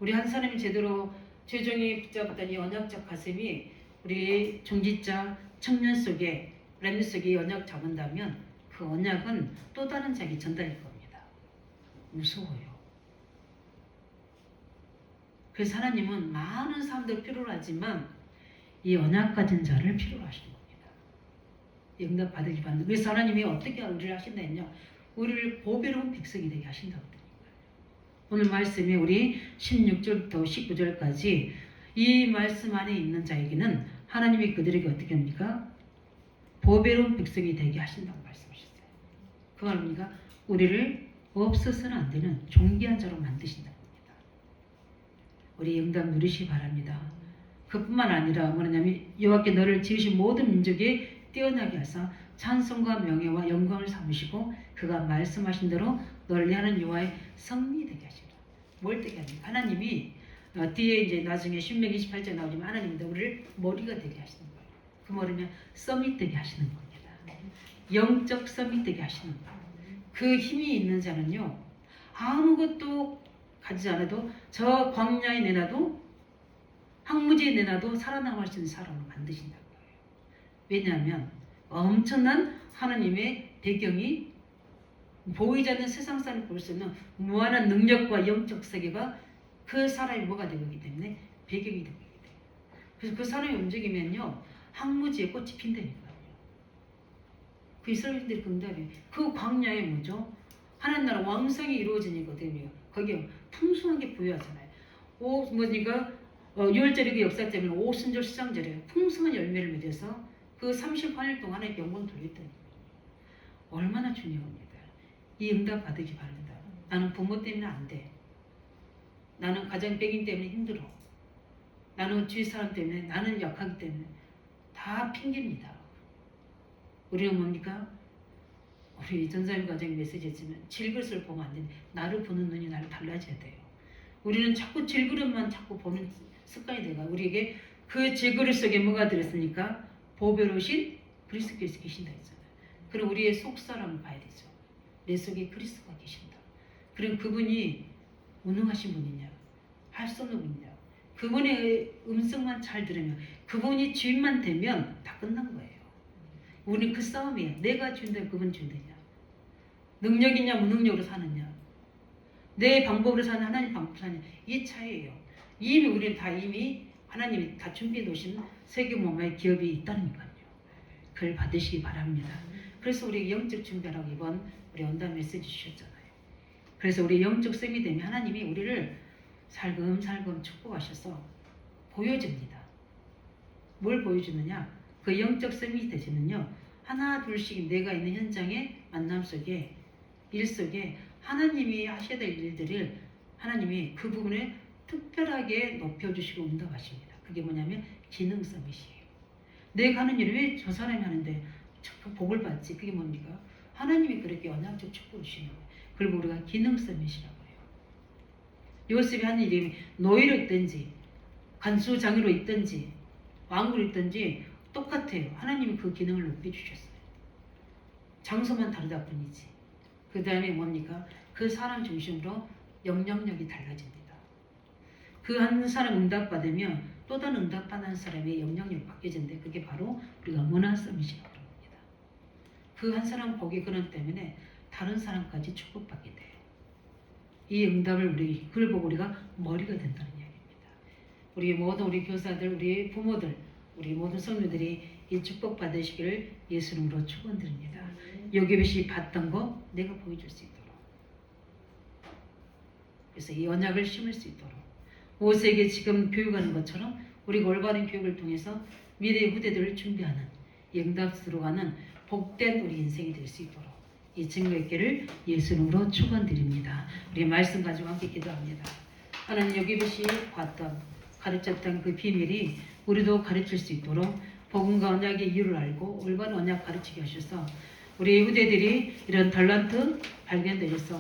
우리 한 사람이 제대로 최종이 붙잡았던 이 언약적 가슴이 우리 종지자 청년 속에 렘 속에 언약 잡은다면 그 언약은 또 다른 자에게 전달할 겁니다. 무서워요. 그래서 하나님은 많은 사람들 필요로 하지만 이 언약 가진 자를 필요로 하시는 겁니다. 응답 받으기 바랍니다. 그래서 하나님이 어떻게 우리를 하신다 했냐? 우리를 보배로운 백성이 되게 하신다고 합니다. 오늘 말씀이 우리 16절부터 19절까지 이 말씀 안에 있는 자에게는 하나님이 그들에게 어떻게 합니까? 보배로운 백성이 되게 하신다고 말씀하셨어요. 그 말입니까? 우리를 없어서는 안 되는 존귀한 자로 만드신다는 겁니다. 우리 응답 누리시기 바랍니다. 그뿐만 아니라 뭐냐면 여호와께 너를 지으신 모든 민족에 뛰어나게 하사 찬송과 명예와 영광을 삼으시고 그가 말씀하신 대로 너를 위하는 여호와의 성리 되게 하시라. 뭘 되게 합니까? 하나님이 뒤에 이제 나중에 신명기 28장 나오지만 하나님이 우리를 머리가 되게 하시는 거예요. 그 머리는 서밋 되게 하시는 겁니다. 영적 서밋 되게 하시는 거예요. 그 힘이 있는 자는요 아무것도 가지지 않아도 저 광야에 내놔도 황무지에 내놔도 살아남을 수 있는 사람을 만드신다는 거예요. 왜냐하면 엄청난 하나님의 배경이 보이지 않는 세상 사람이 볼 수 있는 무한한 능력과 영적 세계가 그 사람이 뭐가 되기 때문에 배경이 되기 때문에. 그래서 그 사람이 움직이면요 항무지에 꽃이 핀다니까요. 그 이스라엘들이 응답이 그 광야에 뭐죠? 하나님 나라 왕성이 이루어지니거든요. 거기에 풍성한 게 부여하잖아요. 뭐니까 6월절의 그 역사 때문에 오순절 수장절에 풍성한 열매를 맺어서 그 38일 동안 하나님 영광을 돌렸다니 얼마나 중요합니다. 이 응답 받으기 바랍니다. 나는 부모 때문에 안 돼. 나는 가정 배경 때문에 힘들어. 나는 주위 사람 때문에, 나는 약하기 때문에 다 핑계입니다. 우리는 뭡니까? 우리 전사님 과정에 메시지했지만 질그릇을 보면 안 돼. 나를 보는 눈이 나를 달라져야 돼요. 우리는 자꾸 질그릇만 자꾸 보는 습관이 돼가 우리에게 그 질그릇 속에 뭐가 들었습니까? 보배로우신 그리스도께서 계신다 했잖아요. 그럼 우리의 속사람을 봐야 되죠. 내 속에 그리스도가 계신다. 그럼 그분이 무능하신 분이냐? 할 수 없는 분이냐? 그분의 음성만 잘 들으면 그분이 주인만 되면 다 끝난 거예요. 우리는 그 싸움이에요. 내가 주인되냐 그분 주인되냐. 능력이냐 무능력으로 사느냐. 내 방법으로 사는 하나님 방법으로 사느냐. 이 차이예요. 이미 우리는 다 이미 하나님이 다 준비해 놓으신 세계문화의 기업이 있다니까요. 그걸 받으시기 바랍니다. 그래서 우리 영적 준비라고 이번 우리 언담 메시지 주셨잖아요. 그래서 우리 영적 셈이 되면 하나님이 우리를 살금살금 축복하셔서 보여줍니다. 뭘 보여주느냐? 그 영적 셈이 되시면요. 하나 둘씩 내가 있는 현장의 만남 속에 일 속에 하나님이 하셔야 될 일들을 하나님이 그 부분에 특별하게 높여주시고 응답하십니다. 그게 뭐냐면 기능 서밋이에요. 내가 하는 일을 왜 저 사람이 하는데 그 복을 받지? 그게 뭡니까? 하나님이 그렇게 언약적 축복을 주시는 거예요. 그리고 우리가 기능 서밋이라고 해요. 요셉이 하는 일이 노예로 있든지 간수장으로 있든지 왕으로 있든지 똑같아요. 하나님이 그 기능을 높여주셨어요. 장소만 다르다 뿐이지. 그 다음에 뭡니까? 그 사람 중심으로 영향력이 달라집니다. 그 한 사람 응답받으면 또 다른 응답받는 사람의 영향력이 바뀌어진데 그게 바로 우리가 문화 서밋이라고 합니다. 그 한 사람 복의 근원 때문에 다른 사람까지 축복받게 돼요. 이 응답을 그걸 보고 우리가 머리가 된다는 이야기입니다. 우리 모든 우리 교사들, 우리 부모들, 우리 모든 성도들이 이 축복 받으시기를 예수님으로 축원드립니다. 여기듯이 봤던 거 내가 보여줄 수 있도록. 그래서 이 언약을 심을 수 있도록. 모세에게 지금 교육하는 것처럼 우리가 올바른 교육을 통해서 미래의 후대들을 준비하는 응답으로 가는 복된 우리 인생이 될 수 있도록 이 증거 있기를 예수님으로 축원드립니다. 우리 말씀 가지고 함께 기도합니다. 하나님 여기듯이 봤던 가르쳤던 그 비밀이 우리도 가르칠 수 있도록 복음과 언약의 이유를 알고 올바른 언약 가르치게 하셔서 우리 후대들이 이런 달란트 발견되어서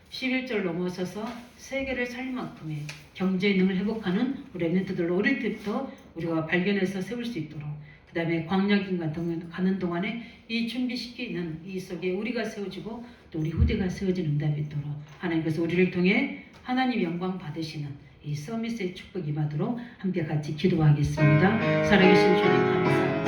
11절 넘어서서 세계를 살 만큼의 경제 능을 회복하는 우리 랩런트들로 어릴 때부터 우리가 발견해서 세울 수 있도록 그 다음에 광야길과 가는 동안에 이 준비시키는 이 속에 우리가 세워지고 또 우리 후대가 세워진 응답이 있도록 하나님께서 우리를 통해 하나님 영광 받으시는 이 서밋의 축복 임하도록 함께 같이 기도하겠습니다. 살아계신 주님 감사합니다.